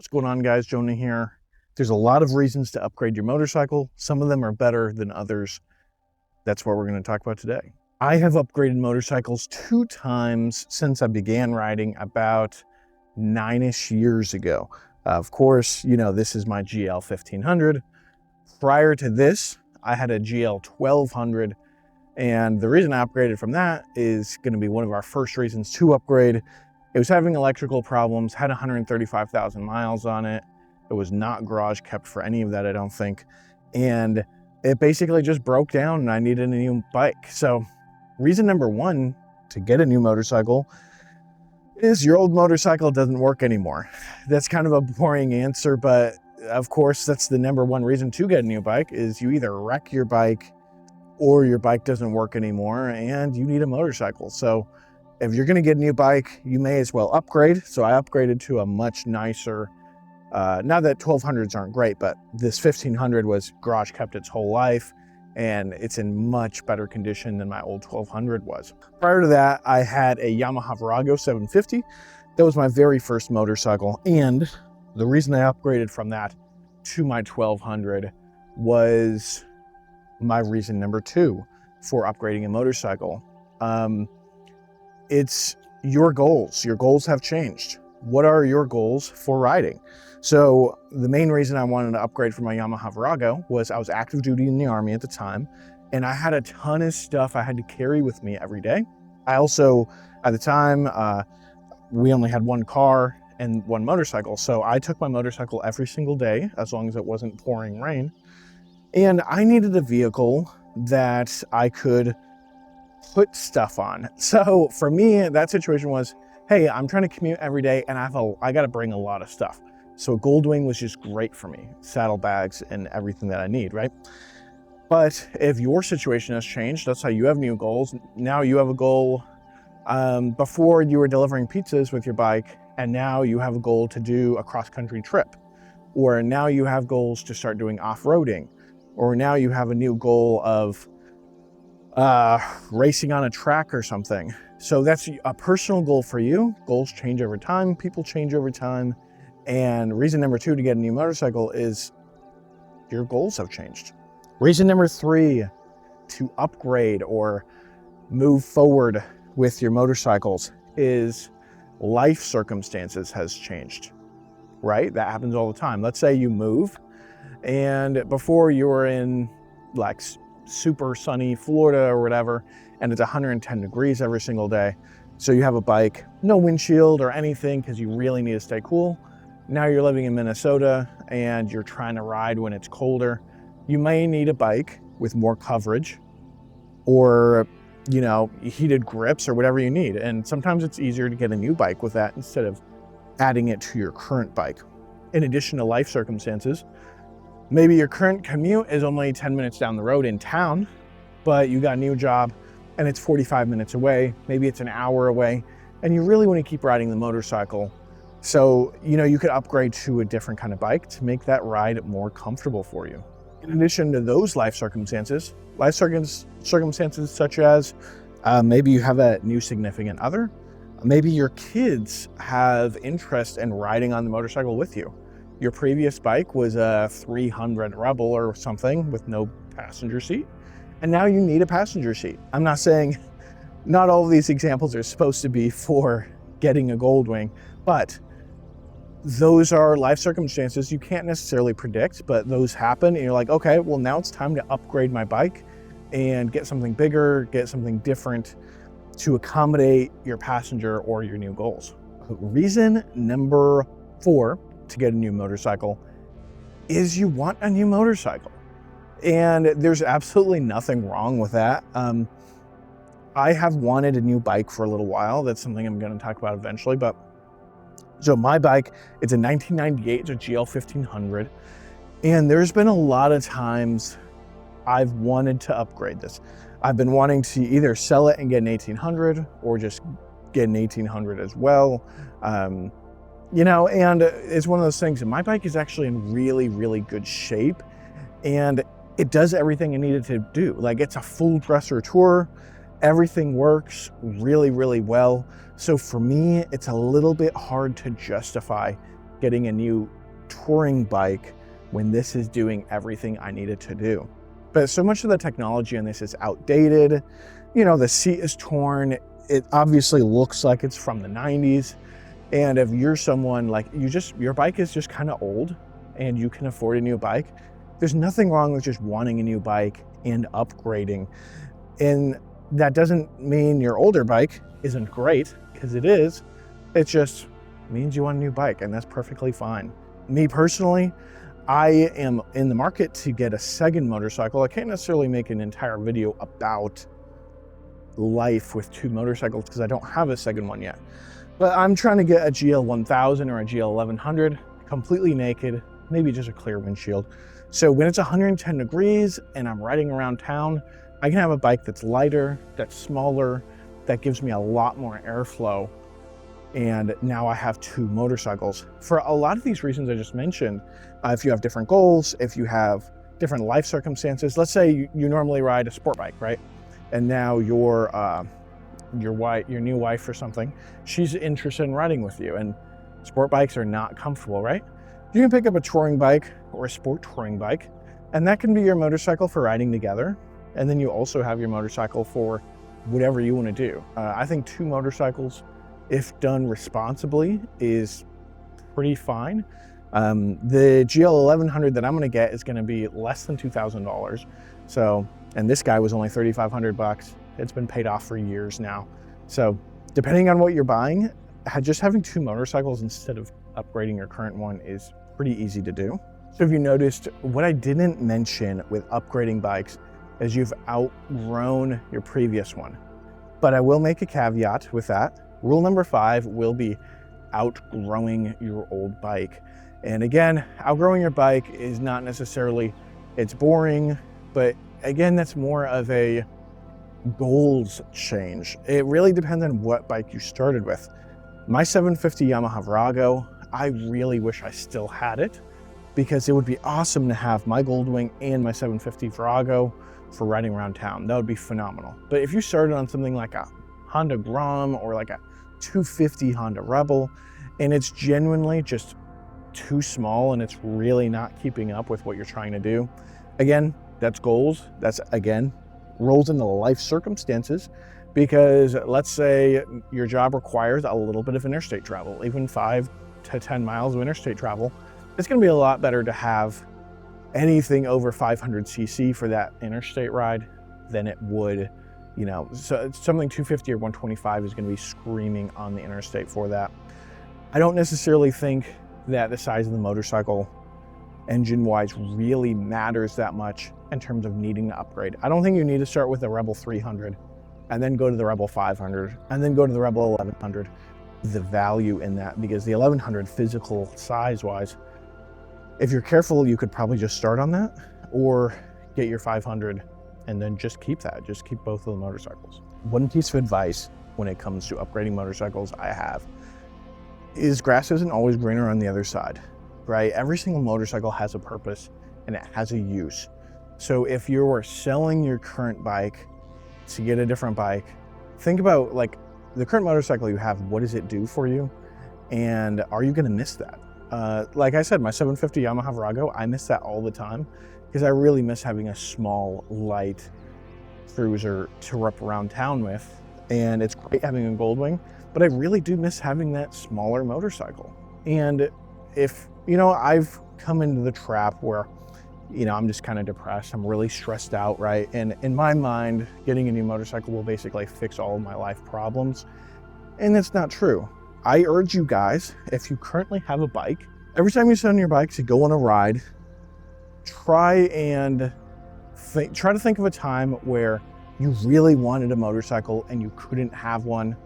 What's going on, guys? Jonah here. There's a lot of reasons to upgrade your motorcycle. Some of them are better than others. That's what we're going to talk about today. I have upgraded motorcycles 2 times since I began riding about 9-ish years ago. Of course, you know, this is my GL 1500. Prior to this, I had a GL 1200. And the reason I upgraded from that is going to be one of our first reasons to upgrade. It was having electrical problems, had 135,000 miles on it. It was not garage kept for any of that, I don't think. And it basically just broke down and I needed a new bike. So reason number 1 to get a new motorcycle is your old motorcycle doesn't work anymore. That's kind of a boring answer, but of course, that's the number 1 reason to get a new bike is you either wreck your bike or your bike doesn't work anymore and you need a motorcycle. So if you're going to get a new bike, you may as well upgrade. So I upgraded to a much nicer, not that 1200s aren't great, but this 1500 was garage kept its whole life and it's in much better condition than my old 1200 was. Prior to that, I had a Yamaha Virago 750. That was my very first motorcycle. And the reason I upgraded from that to my 1200 was my reason number 2 for upgrading a motorcycle. It's your goals. Your goals have changed. What are your goals for riding? So the main reason I wanted to upgrade from my Yamaha Virago was I was active duty in the Army at the time, and I had a ton of stuff I had to carry with me every day. I also, at the time, we only had 1 car and 1 motorcycle. So I took my motorcycle every single day, as long as it wasn't pouring rain. And I needed a vehicle that I could put stuff on. So for me, that situation was, hey, I'm trying to commute every day and I got to bring a lot of stuff. So Goldwing was just great for me, saddlebags and everything that I need, right? But if your situation has changed, let's say you have new goals. Now you have a goal. Before you were delivering pizzas with your bike, and now you have a goal to do a cross-country trip. Or now you have goals to start doing off-roading. Or now you have a new goal of racing on a track or something. So that's a personal goal for you. Goals change over time. People change over time. And reason number 2 to get a new motorcycle is your goals have changed. Reason number 3 to upgrade or move forward with your motorcycles is life circumstances has changed, right? That happens all the time. Let's say you move and before you were in like super sunny Florida or whatever, and it's 110 degrees every single day. So you have a bike, no windshield or anything because you really need to stay cool. Now you're living in Minnesota and you're trying to ride when it's colder. You may need a bike with more coverage or, you know, heated grips or whatever you need. And sometimes it's easier to get a new bike with that instead of adding it to your current bike. In addition to life circumstances, maybe your current commute is only 10 minutes down the road in town, but you got a new job and it's 45 minutes away. Maybe it's an hour away and you really want to keep riding the motorcycle. So, you know, you could upgrade to a different kind of bike to make that ride more comfortable for you. In addition to those life circumstances such as maybe you have a new significant other, maybe your kids have interest in riding on the motorcycle with you. Your previous bike was a 300 Rebel or something with no passenger seat, and now you need a passenger seat. I'm not saying not all of these examples are supposed to be for getting a Goldwing, but those are life circumstances you can't necessarily predict, but those happen and you're like, okay, well now it's time to upgrade my bike and get something bigger, get something different to accommodate your passenger or your new goals. Reason number 4 to get a new motorcycle is you want a new motorcycle. And there's absolutely nothing wrong with that. I have wanted a new bike for a little while. That's something I'm going to talk about eventually. But so my bike, it's a 1998, it's a GL 1500. And there's been a lot of times I've wanted to upgrade this. I've been wanting to either sell it and get an 1800 or just get an 1800 as well. You know, and it's one of those things, and my bike is actually in really, really good shape and it does everything it needed to do. Like, it's a full dresser tour. Everything works really, really well. So for me, it's a little bit hard to justify getting a new touring bike when this is doing everything I need it to do. But so much of the technology on this is outdated. You know, the seat is torn. It obviously looks like it's from the 90s. And if you're someone like your bike is just kind of old and you can afford a new bike, there's nothing wrong with just wanting a new bike and upgrading. And that doesn't mean your older bike isn't great, because it is. It just means you want a new bike, and that's perfectly fine. Me personally, I am in the market to get a second motorcycle. I can't necessarily make an entire video about life with two motorcycles because I don't have a second one yet. But I'm trying to get a GL 1000 or a GL 1100, completely naked, maybe just a clear windshield. So when it's 110 degrees and I'm riding around town, I can have a bike that's lighter, that's smaller, that gives me a lot more airflow. And now I have two motorcycles. For a lot of these reasons I just mentioned, if you have different goals, if you have different life circumstances, let's say you normally ride a sport bike, right? And now your new wife or something, she's interested in riding with you, and sport bikes are not comfortable, right? You can pick up a touring bike or a sport touring bike, and that can be your motorcycle for riding together. And then you also have your motorcycle for whatever you want to do. I think two motorcycles, if done responsibly, is pretty fine. The GL 1100 that I'm going to get is going to be less than $2,000. So, and this guy was only 3,500 bucks. It's been paid off for years now. So depending on what you're buying, just having two motorcycles instead of upgrading your current one is pretty easy to do. So if you noticed, what I didn't mention with upgrading bikes is you've outgrown your previous one. But I will make a caveat with that. Rule number 5 will be outgrowing your old bike. And again, outgrowing your bike is not necessarily, it's boring, but again, that's more of a goals change. It really depends on what bike you started with. My 750 Yamaha Virago, I really wish I still had it, because it would be awesome to have my Goldwing and my 750 Virago for riding around town. That would be phenomenal. But if you started on something like a Honda Grom or like a 250 Honda Rebel, and it's genuinely just too small and it's really not keeping up with what you're trying to do, again, that's goals. That's, again, rolls into life circumstances, because let's say your job requires a little bit of interstate travel, even 5 to 10 miles of interstate travel. It's going to be a lot better to have anything over 500 cc for that interstate ride than it would, you know, so something 250 or 125 is going to be screaming on the interstate for that. I don't necessarily think that the size of the motorcycle engine-wise really matters that much in terms of needing to upgrade. I don't think you need to start with the Rebel 300 and then go to the Rebel 500 and then go to the Rebel 1100. The value in that, because the 1100 physical size-wise, if you're careful, you could probably just start on that or get your 500 and then just keep that. Just keep both of the motorcycles. One piece of advice when it comes to upgrading motorcycles I have is grass isn't always greener on the other side, right? Every single motorcycle has a purpose and it has a use. So if you're selling your current bike to get a different bike, think about like the current motorcycle you have, what does it do for you? And are you gonna miss that? Like I said, my 750 Yamaha Virago, I miss that all the time because I really miss having a small, light cruiser to rip around town with. And it's great having a Goldwing, but I really do miss having that smaller motorcycle. And if, you know, I've come into the trap where, you know, I'm just kind of depressed, I'm really stressed out, right? And in my mind, getting a new motorcycle will basically fix all of my life problems. And that's not true. I urge you guys, if you currently have a bike, every time you sit on your bike to go on a ride, try to think of a time where you really wanted a motorcycle and you couldn't have one,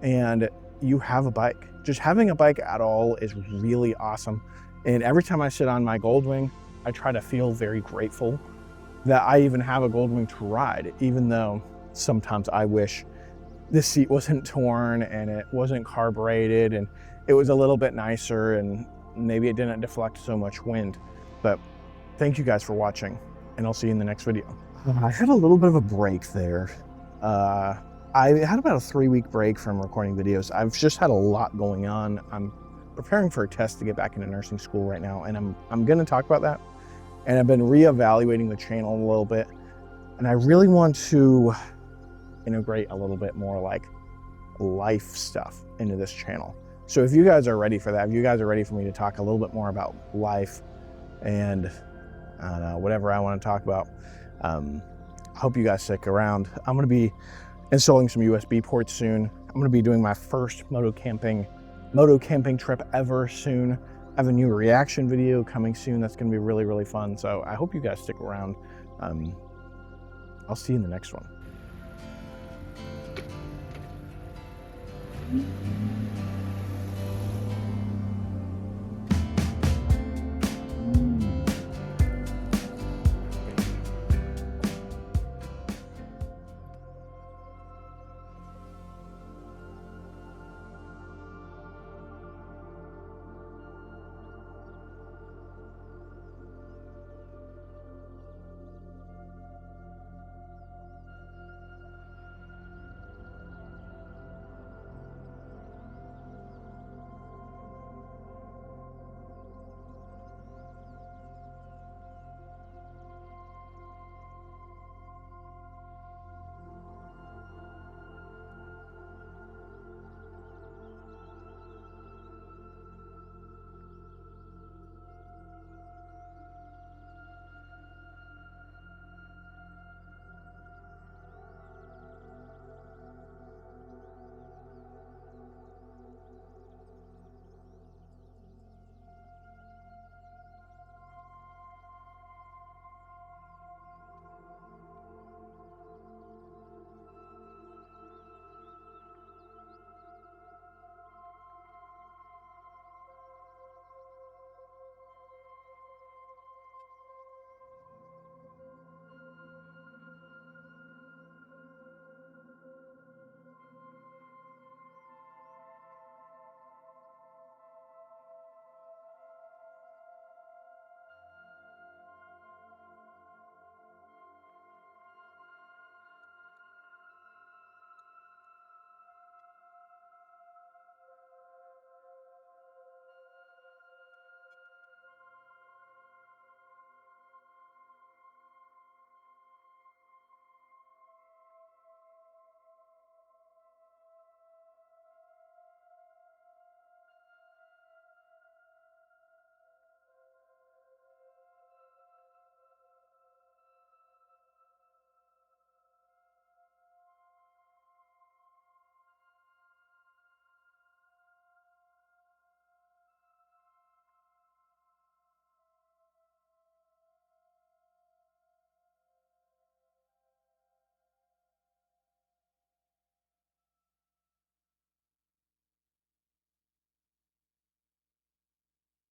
and you have a bike. Just having a bike at all is really awesome. And every time I sit on my Goldwing, I try to feel very grateful that I even have a Goldwing to ride, even though sometimes I wish the seat wasn't torn and it wasn't carbureted and it was a little bit nicer and maybe it didn't deflect so much wind. But thank you guys for watching, and I'll see you in the next video. I had a little bit of a break there. I had about a 3-week break from recording videos. I've just had a lot going on. I'm preparing for a test to get back into nursing school right now, and I'm going to talk about that. And I've been reevaluating the channel a little bit, and I really want to integrate a little bit more like life stuff into this channel. So if you guys are ready for that, if you guys are ready for me to talk a little bit more about life and I don't know, whatever I want to talk about, I hope you guys stick around. I'm going to be installing some USB ports soon. I'm going to be doing my first moto camping trip ever soon. I have a new reaction video coming soon that's going to be really, really fun. So I hope you guys stick around. I'll see you in the next one.